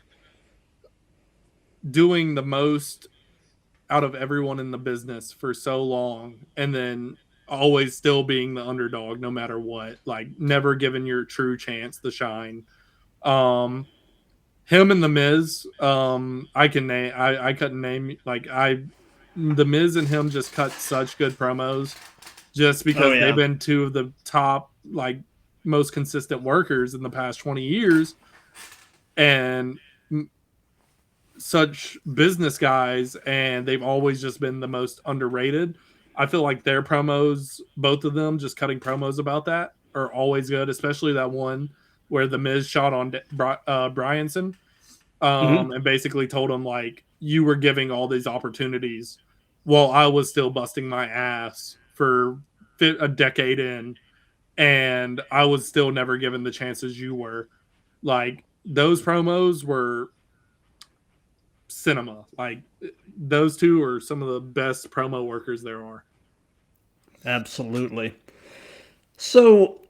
doing the most out of everyone in the business for so long, and then always still being the underdog no matter what, like never giving your true chance to shine. Him and the Miz, I couldn't name, like the Miz and him just cut such good promos just because they've been two of the top, like, most consistent workers in the past 20 years and such business guys, and they've always just been the most underrated. I feel like their promos, both of them, just cutting promos about that, are always good, especially that one where the Miz shot on Bryanson and basically told him, like, you were giving all these opportunities while I was still busting my ass for a decade in, and I was still never given the chances you were. Like, those promos were cinema. Like, those two are some of the best promo workers there are. Absolutely. So,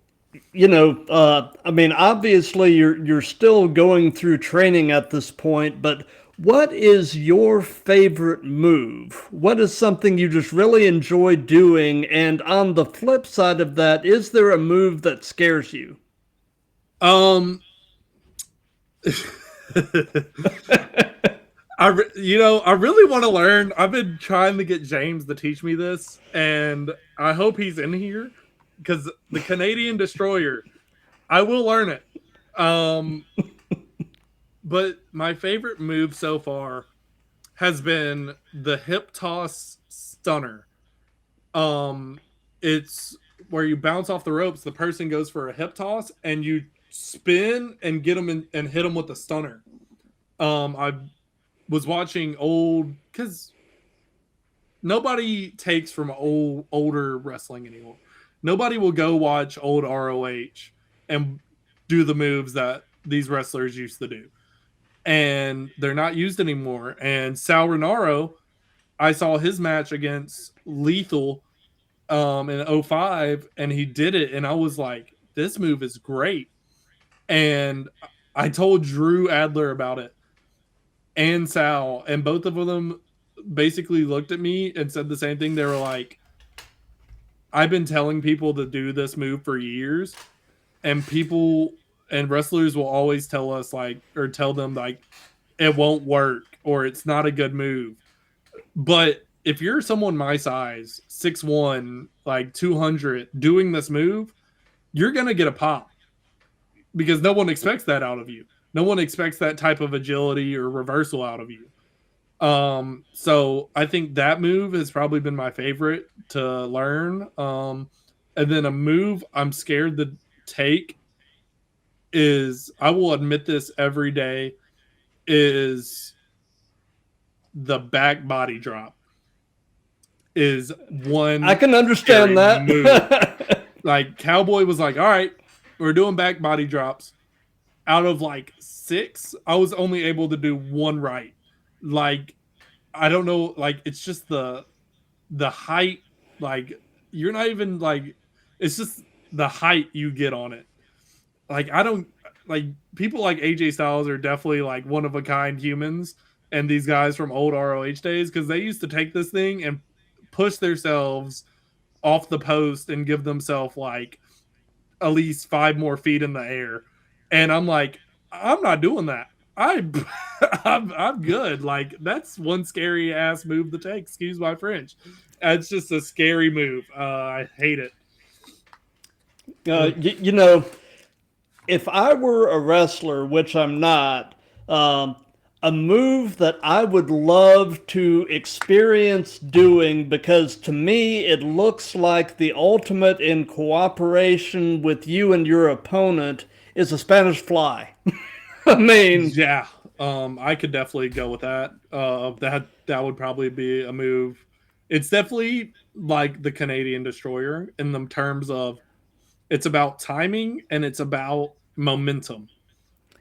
I mean, obviously you're still going through training at this point, but what is your favorite move? What is something you just really enjoy doing? And on the flip side of that, is there a move that scares you? I really want to learn. I've been trying to get James to teach me this, and I hope he's in here because the Canadian Destroyer, I will learn it. But my favorite move so far has been the hip toss stunner. It's where you bounce off the ropes, the person goes for a hip toss, and you spin and get them and hit them with the stunner. I was watching old, because nobody takes from older wrestling anymore. Nobody will go watch old ROH and do the moves that these wrestlers used to do. And they're not used anymore. And Sal Rinauro, I saw his match against Lethal in 05, and he did it, and I was like, this move is great. And I told Drew Adler about it and Sal, and both of them basically looked at me and said the same thing. They were like, I've been telling people to do this move for years, and people and wrestlers will always tell us, like, or tell them, like, it won't work or it's not a good move. But if you're someone my size, 6'1", like 200, doing this move, you're going to get a pop because no one expects that out of you. No one expects that type of agility or reversal out of you. So I think that move has probably been my favorite to learn. And then a move I'm scared to take is, I will admit this every day, is the back body drop. Is one I can understand that move. Like, Cowboy was like, all right, we're doing back body drops. Out of like 6, I was only able to do one right. like I don't know, like it's just the height, like you're not even like it's just the height you get on it. Like I don't like people like AJ Styles are definitely like one of a kind humans, and these guys from old ROH days because they used to take this thing and push themselves off the post and give themselves like at least 5 more feet in the air, and I'm like, I'm not doing that. I'm good. Like that's one scary ass move to take. Excuse my French. It's just a scary move. I hate it. You know, if I were a wrestler, which I'm not, a move that I would love to experience doing because to me it looks like the ultimate in cooperation with you and your opponent is a Spanish fly. I mean, Yeah, I could definitely go with that. That would probably be a move. It's definitely like the Canadian Destroyer in the terms of it's about timing and it's about momentum.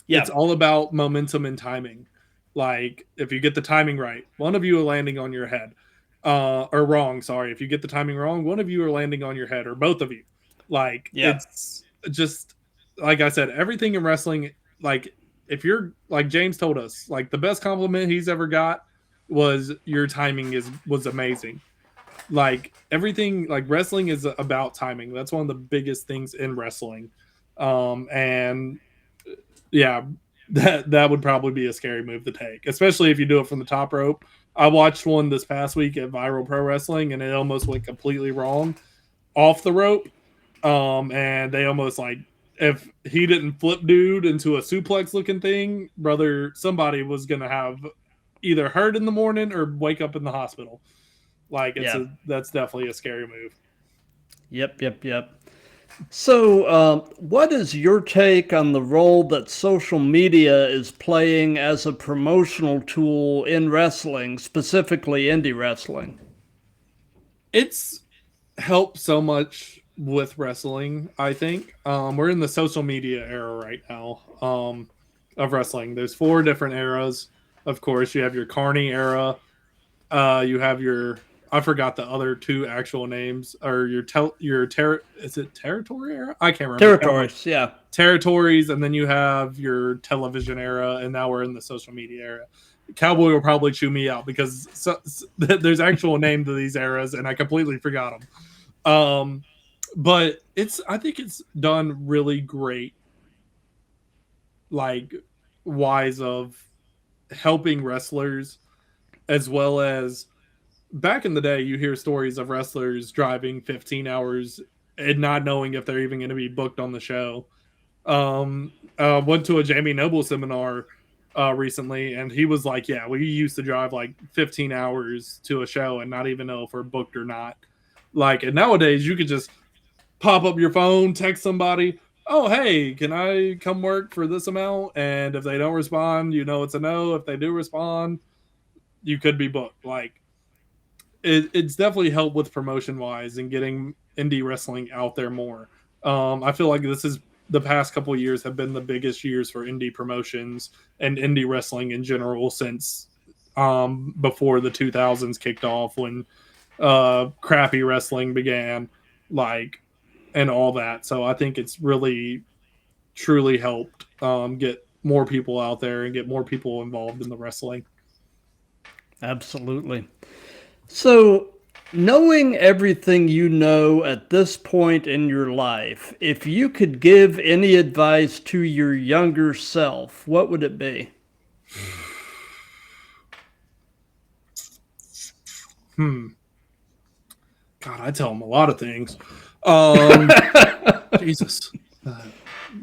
It's yeah, all about momentum and timing. Like if you get the timing right, one of you are landing on your head, or wrong. Sorry, if you get the timing wrong, one of you are landing on your head, or both of you. Like yeah, it's just like I said, everything in wrestling. Like if you're like James told us, like the best compliment he's ever got was your timing was amazing. Like everything, like wrestling is about timing. That's one of the biggest things in wrestling. And yeah, that would probably be a scary move to take, especially if you do it from the top rope. I watched one this past week at Viral Pro Wrestling, and it almost went completely wrong off the rope. And they almost like if he didn't flip dude into a suplex looking thing, brother, somebody was gonna have either hurt in the morning or wake up in the hospital. Like yeah. that's definitely a scary move. Yep. So, what is your take on the role that social media is playing as a promotional tool in wrestling, specifically indie wrestling? It's helped so much with wrestling, I think. We're in the social media era right now, of wrestling. There's 4 different eras. Of course, you have your Carney era. You have your I forgot the other 2 actual names, or is it territory era? I can't remember. Territories, yeah. Territories, and then you have your television era, and now we're in the social media era. Cowboy will probably chew me out because there's actual name to these eras, and I completely forgot them. But I think it's done really great, like wise of helping wrestlers, as well as back in the day, you hear stories of wrestlers driving 15 hours and not knowing if they're even going to be booked on the show. Went to a Jamie Noble seminar recently, and he was like, "Yeah, we used to drive like 15 hours to a show and not even know if we're booked or not." Like, and nowadays you could just pop up your phone, text somebody, "Oh, hey, can I come work for this amount?" And if they don't respond, you know it's a no. If they do respond, you could be booked. Like, it's definitely helped with promotion wise and getting indie wrestling out there more. I feel like this is the past couple of years have been the biggest years for indie promotions and indie wrestling in general since before the 2000s kicked off, when crappy wrestling began, like, and all that. So I think it's really truly helped get more people out there and get more people involved in the wrestling. Absolutely. So, knowing everything you know at this point in your life, if you could give any advice to your younger self, what would it be? God, I tell them a lot of things. Jesus,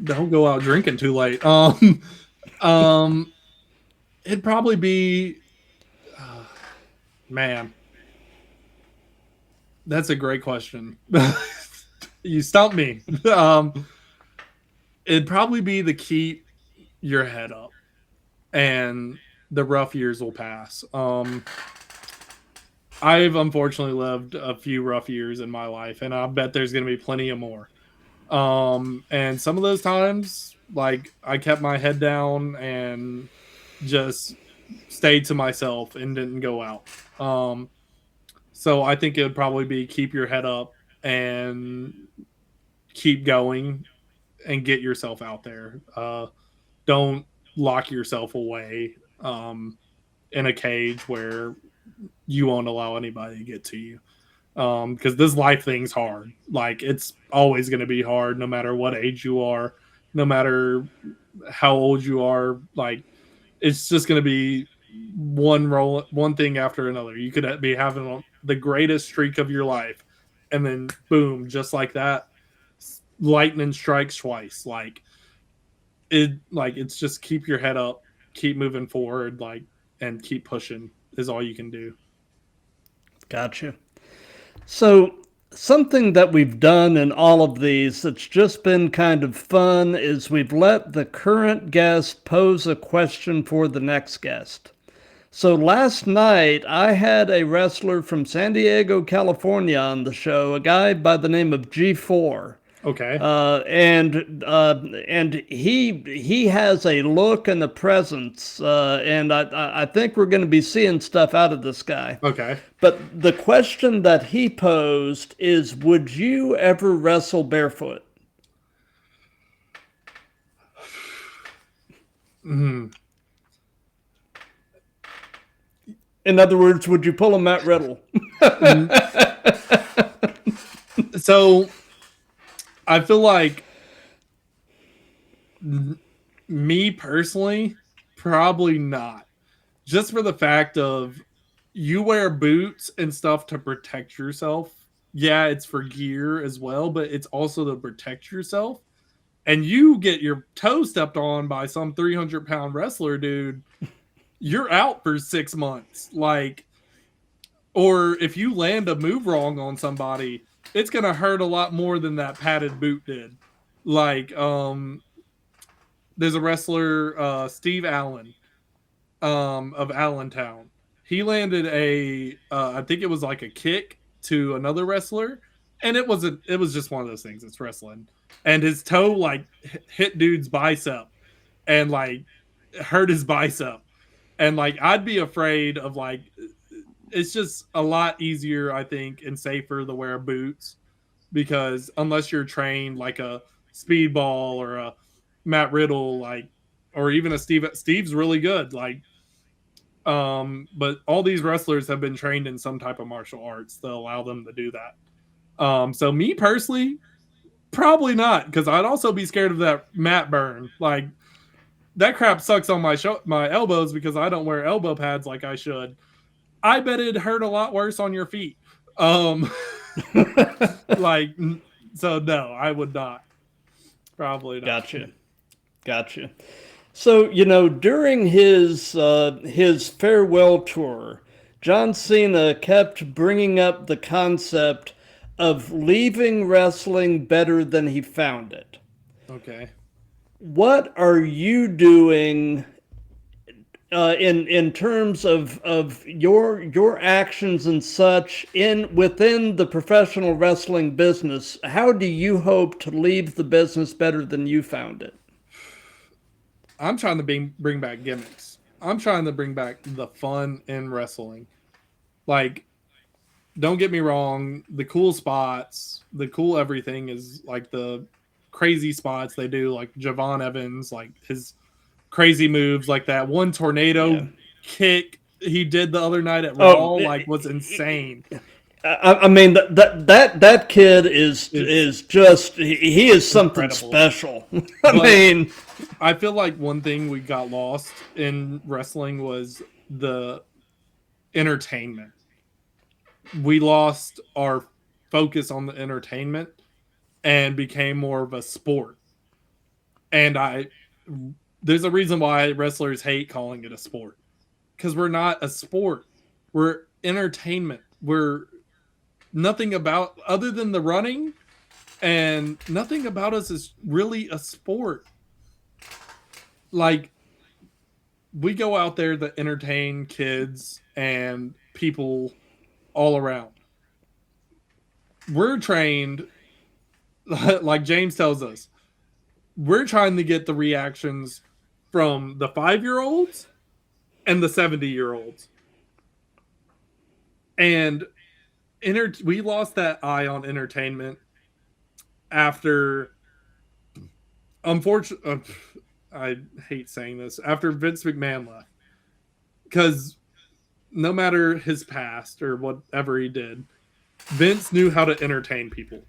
don't go out drinking too late. It'd probably be, man, that's a great question. You stumped me. It'd probably be to keep your head up, and the rough years will pass. I've unfortunately lived a few rough years in my life, and I bet there's going to be plenty of more. And some of those times, like, I kept my head down and just stayed to myself and didn't go out. So I think it would probably be keep your head up and keep going and get yourself out there. Don't lock yourself away in a cage where you won't allow anybody to get to you. Because this life thing's hard. Like, it's always going to be hard no matter what age you are, no matter how old you are. Like, it's just going to be one thing after another. You could be having the greatest streak of your life, and then boom, just like that, lightning strikes twice. It's just keep your head up, keep moving forward, and keep pushing is all you can do. Gotcha. So something that we've done in all of these that's just been kind of fun is we've let the current guest pose a question for the next guest. So last night I had a wrestler from San Diego, California on the show, a guy by the name of G4. Okay. And he has a look and a presence, and I think we're going to be seeing stuff out of this guy. Okay. But the question that he posed is, would you ever wrestle barefoot? Mm-hmm. In other words, would you pull a Matt Riddle? So I feel like me personally, probably not. Just for the fact of you wear boots and stuff to protect yourself. Yeah, it's for gear as well, but it's also to protect yourself. And you get your toe stepped on by some 300-pound wrestler, dude, you're out for 6 months. Or if you land a move wrong on somebody, it's going to hurt a lot more than that padded boot did. There's a wrestler, Steve Allen, of Allentown. He landed I think it was like a kick to another wrestler, and it was just one of those things. It's wrestling, and his toe hit dude's bicep, and hurt his bicep, and I'd be afraid of it's just a lot easier, I think, and safer to wear boots, because unless you're trained like a Speedball or a Matt Riddle, or even a Steve's really good, but all these wrestlers have been trained in some type of martial arts that allow them to do that. So me personally, probably not, because I'd also be scared of that mat burn. That crap sucks on my elbows because I don't wear elbow pads like I should. I bet it'd hurt a lot worse on your feet. So no, I would not. Probably not. Gotcha. So, during his farewell tour, John Cena kept bringing up the concept of leaving wrestling better than he found it. Okay. What are you doing in terms of your actions and such within the professional wrestling business? How do you hope to leave the business better than you found it? I'm trying to bring back gimmicks. I'm trying to bring back the fun in wrestling. Don't get me wrong, the cool spots, the cool everything is the crazy spots they do, like Javon Evans, his crazy moves, like that one tornado kick he did the other night at Raw, was insane. I mean, that kid is just, he is something incredible. Special. I feel like one thing we got lost in wrestling was the entertainment. We lost our focus on the entertainment and became more of a sport. And there's a reason why wrestlers hate calling it a sport, because we're not a sport. We're entertainment. We're nothing about, other than the running, and nothing about us is really a sport. We go out there to entertain kids and people all around. We're trained, like James tells us, we're trying to get the reactions from the 5-year-olds and the 70-year-olds. And we lost that eye on entertainment after, unfortunately, I hate saying this, after Vince McMahon left. Because no matter his past or whatever he did, Vince knew how to entertain people.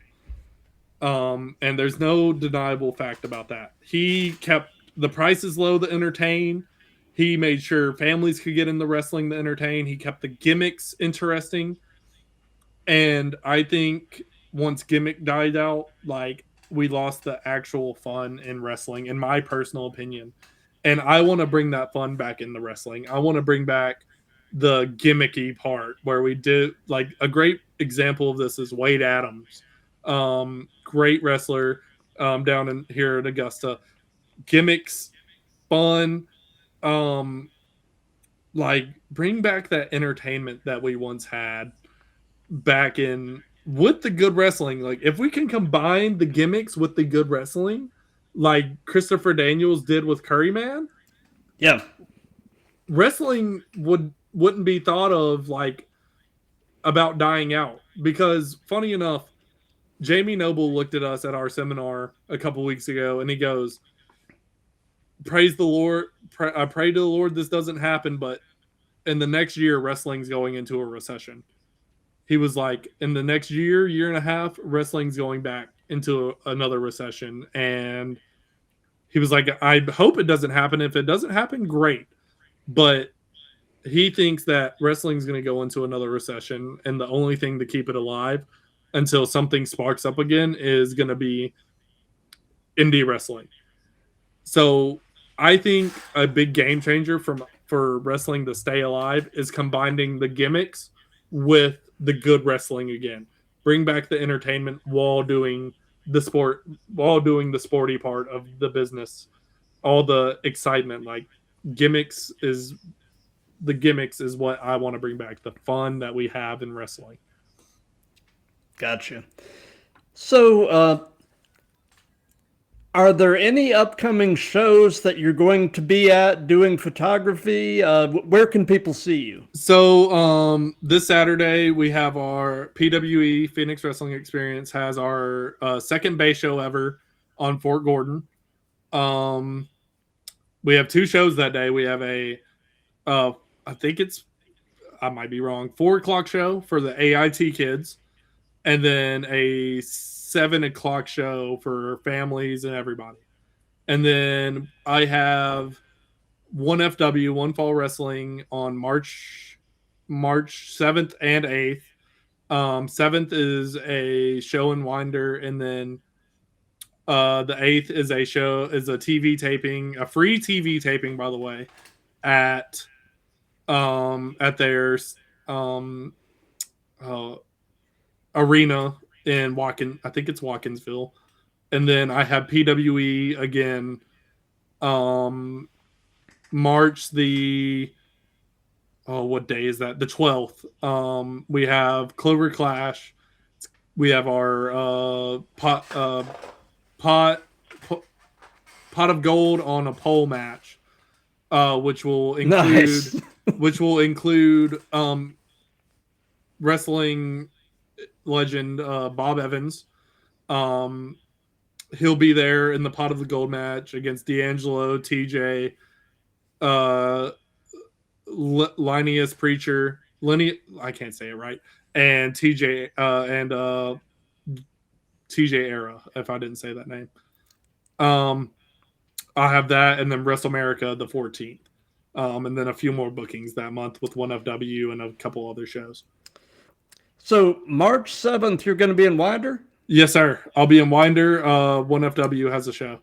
And there's no deniable fact about that. He kept the prices low to entertain. He made sure families could get into wrestling to entertain. He kept the gimmicks interesting. And I think once gimmick died out, like, we lost the actual fun in wrestling, in my personal opinion. And I want to bring that fun back into wrestling. I want to bring back the gimmicky part where we did, like, a great example of this is Wade Adams. Great wrestler down in here at Augusta. Gimmicks, fun, like, bring back that entertainment that we once had back in with the good wrestling. Like, if we can combine the gimmicks with the good wrestling, like Christopher Daniels did with Curryman, Yeah. wrestling wouldn't be thought of like about dying out. Because funny enough, Jamie Noble looked at us at our seminar a couple weeks ago and he goes, praise the Lord, I pray to the Lord this doesn't happen, but in the next year wrestling's going into a recession. He was like, in the next year and a half, wrestling's going back into another recession. And he was like, I hope it doesn't happen. If it doesn't happen, great. But he thinks that wrestling's going to go into another recession. And the only thing to keep it alive until something sparks up again is going to be indie wrestling. So I think a big game changer for wrestling to stay alive is combining the gimmicks with the good wrestling again. Bring back the entertainment while doing the sporty part of the business. All the excitement, like gimmicks is what I want to bring back. The fun that we have in wrestling. Gotcha. So, are there any upcoming shows that you're going to be at doing photography? Where can people see you? So this Saturday we have our PWE Phoenix Wrestling Experience has our second base show ever on Fort Gordon. We have two shows that day. We have a I might be wrong, 4:00 show for the AIT kids, and then a 7:00 show for families and everybody. And then I have one FW, One Fall Wrestling on March 7th and 8th. 7th is a show and winder, and then the 8th is a TV taping, a free TV taping, by the way, at their arena in I think it's Watkinsville. And then I have PWE again, March what day is that? The 12th. We have Clover Clash. We have our pot of gold on a pole match, which will include wrestling legend Bob Evans. He'll be there in the pot of the gold match against D'Angelo, TJ, Linnaeus Preacher, I can't say it right, and TJ and TJ Era, if I didn't say that name. I'll have that, and then WrestleMerica the 14th, and then a few more bookings that month with one FW and a couple other shows. So March 7th, you're going to be in Winder? Yes, sir. I'll be in Winder. One FW has a show.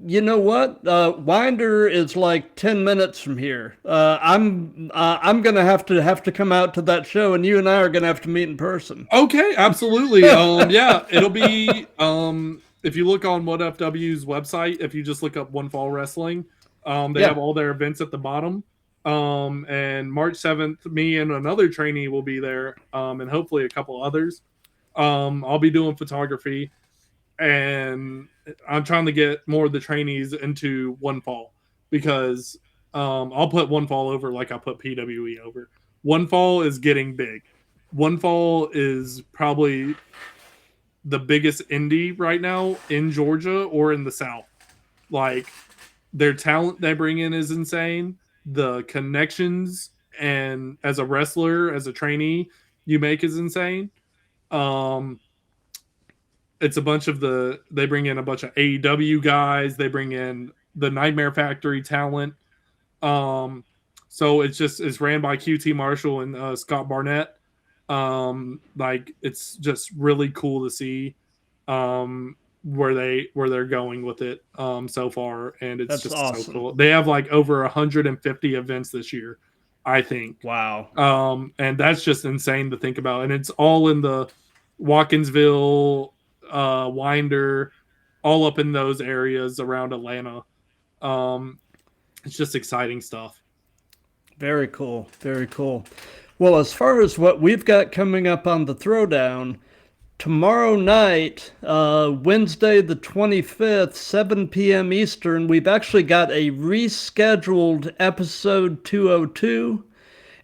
You know what? Winder is like 10 minutes from here. I'm going to have to come out to that show, and you and I are going to have to meet in person. Okay, absolutely. Yeah, it'll be. If you look on What FW's website, if you just look up One Fall Wrestling, they have all their events at the bottom. And March 7th, me and another trainee will be there, and hopefully a couple others. I'll be doing photography, and I'm trying to get more of the trainees into One Fall, because I'll put One Fall over like I put PWE over. One Fall is getting big. One Fall is probably the biggest indie right now in Georgia or in the South. Like, their talent they bring in is insane. The connections and as a wrestler, as a trainee, you make is insane. It's a bunch of they bring in a bunch of AEW guys. They bring in the Nightmare Factory talent. So it's ran by QT Marshall and Scott Barnett. Like, it's just really cool to see where they're going with it so far, and it's That's just awesome. so cool. They have like over 150 events this year, I think. Wow. And that's just insane to think about, and it's all in the Watkinsville, Winder, all up in those areas around Atlanta. It's just exciting stuff. Very cool. Very cool. Well, as far as what we've got coming up on the Throwdown, tomorrow night, Wednesday the 25th, 7 p.m. Eastern, we've actually got a rescheduled episode 202.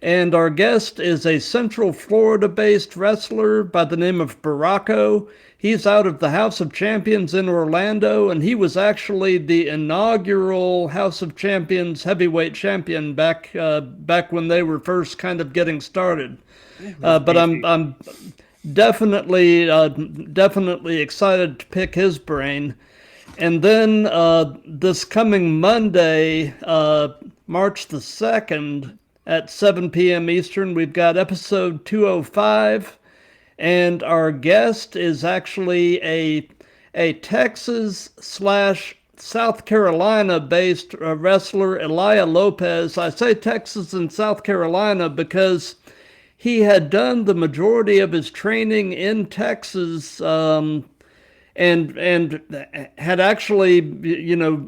And our guest is a Central Florida-based wrestler by the name of Baracco. He's out of the House of Champions in Orlando, and he was actually the inaugural House of Champions heavyweight champion back when they were first kind of getting started. But I'm definitely excited to pick his brain. And then this coming Monday, March the 2nd, at 7 p.m. Eastern, we've got episode 205, and our guest is actually a Texas/South Carolina-based wrestler, Elia Lopez. I say Texas and South Carolina because he had done the majority of his training in Texas, and had actually,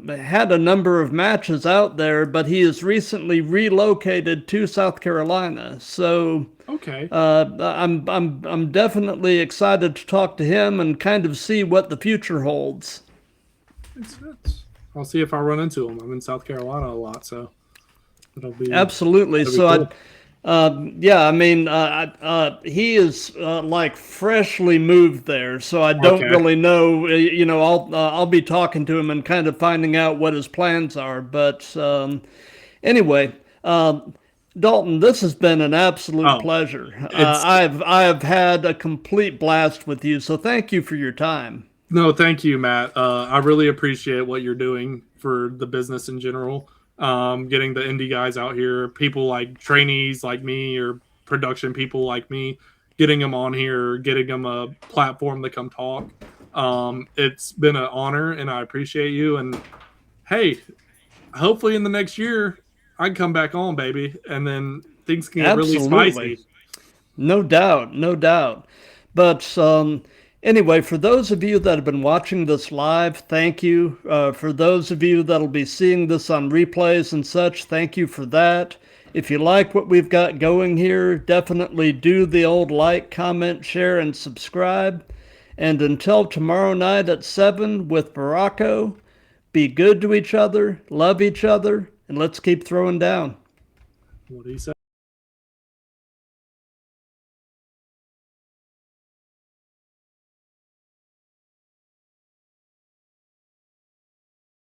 had a number of matches out there, but he has recently relocated to South Carolina. So okay, I'm definitely excited to talk to him and kind of see what the future holds. I'll see if I run into him. I'm in South Carolina a lot, so it'll be absolutely. So cool. He is like freshly moved there, so I don't really know. I'll be talking to him and kind of finding out what his plans are. But anyway, Dalton, this has been an absolute pleasure. I've had a complete blast with you, so thank you for your time. No, thank you, Matt. I really appreciate what you're doing for the business in general. Getting the indie guys out here, people like trainees like me or production people like me, getting them on here, getting them a platform to come talk. It's been an honor, and I appreciate you. And hey, hopefully in the next year, I can come back on, baby, and then things can get really spicy. No doubt. But anyway, for those of you that have been watching this live, thank you. For those of you that'll be seeing this on replays and such, thank you for that. If you like what we've got going here, definitely do the old like, comment, share, and subscribe. And until tomorrow night at 7 with Baracco, be good to each other, love each other, and let's keep throwing down. What do you say?